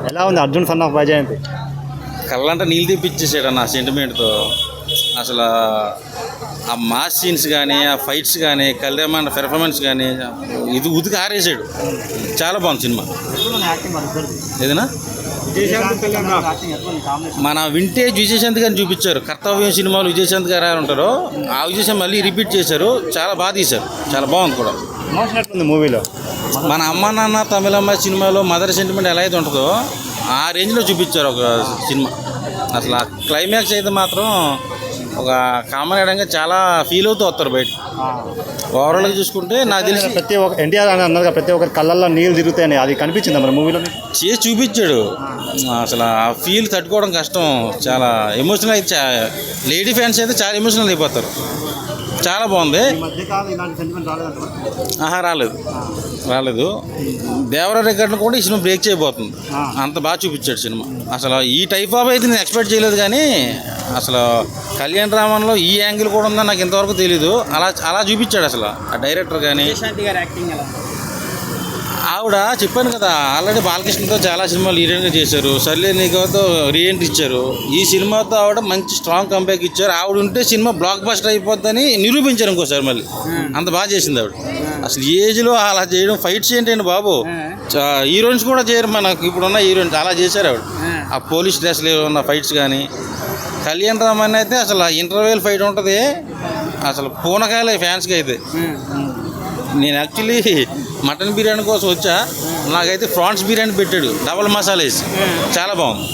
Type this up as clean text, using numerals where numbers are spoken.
ఎలా ఉంది Arjun son of Vyjayanthi? కళ్ళంటే నీళ్ళు తెప్పించేసాడు అన్న సెంటిమెంట్తో. అసలు ఆ మాస్ సీన్స్ కానీ, ఆ ఫైట్స్ కానీ, కళ్యాణ్ పెర్ఫార్మెన్స్ కానీ ఇది ఉతికి ఆరేసాడు. చాలా బాగుంది సినిమా. ఏదైనా మన వింటేజ్ విజయశాంతి గారిని చూపించారు. కర్తవ్యం సినిమాలు విజయశాంతి గారు ఉంటారు, ఆ విజయశాంతి మళ్ళీ రిపీట్ చేశారు. చాలా బాగా తీశారు, చాలా బాగుంది కూడా. మూవీలో మన అమ్మ నాన్న తమిళమ్మ సినిమాలో మదర్ సెంటిమెంట్ ఎలా అయితే ఉంటుందో ఆ రేంజ్లో చూపించారు ఒక సినిమా. అసలు ఆ క్లైమాక్స్ అయితే మాత్రం ఒక కామన్ అయ్యడంగా చాలా ఫీల్ అవుతూ వస్తారు బయట. ఓవరాల్గా చూసుకుంటే నాకు తెలిసి ప్రతి ఒక్క ఎన్టీఆర్ అని అన్నారు, ప్రతి ఒక్కరి కళ్ళల్లో నీళ్ళు తిరుగుతాయని అది కనిపించింది మన మూవీలో. చేసి చూపించాడు. అసలు ఆ ఫీల్ తట్టుకోవడం కష్టం. చాలా ఎమోషనల్ అయితే లేడీ ఫ్యాన్స్ అయితే చాలా ఎమోషనల్ అయిపోతారు. చాలా బాగుంది. రాలేదు. దేవర రికార్డును కూడా ఈ సినిమా బ్రేక్ చేయబోతుంది. అంత బాగా చూపించాడు సినిమా. అసలు ఈ టైప్ ఆఫ్ అయితే నేను ఎక్స్పెక్ట్ చేయలేదు, కానీ అసలు కళ్యాణ్ రామన్లో ఈ యాంగిల్ కూడా ఉందని నాకు ఇంతవరకు తెలీదు. అలా చూపించాడు అసలు ఆ డైరెక్టర్. కానీ ఆవిడ చెప్పాను కదా, ఆల్రెడీ బాలకృష్ణతో చాలా సినిమాలు హీరోయిన్గా చేశారు. సర్లే నీకోతో రీఎంట్రీ ఇచ్చారు. ఈ సినిమాతో ఆవిడ మంచి స్ట్రాంగ్ కంబ్యాక్ ఇచ్చారు. ఆవిడ ఉంటే సినిమా బ్లాక్ బస్టర్ అయిపోద్దని నిరూపించారు ఇంకోసారి మళ్ళీ. అంత బాగా చేసింది ఆవిడ. అసలు ఏజ్లో అలా చేయడం, ఫైట్స్ ఏంటండి బాబు. హీరోయిన్స్ కూడా చేయరు మనకు ఇప్పుడున్న హీరోయిన్స్, అలా చేశారు ఆవిడ. ఆ పోలీస్ డ్రెస్లో ఉన్న ఫైట్స్ కానీ. కళ్యాణ్ రామన్ అయితే అసలు ఇంటర్వెల్ ఫైట్ ఉంటుంది, అసలు పూనకాయలే ఫ్యాన్స్కి అయితే. నేను యాక్చువల్లీ మటన్ బిర్యానీ కోసం వచ్చా, నాకైతే ప్రాన్స్ బిర్యానీ పెట్టాడు డబల్ మసాలా వేసి. చాలా బాగుంది.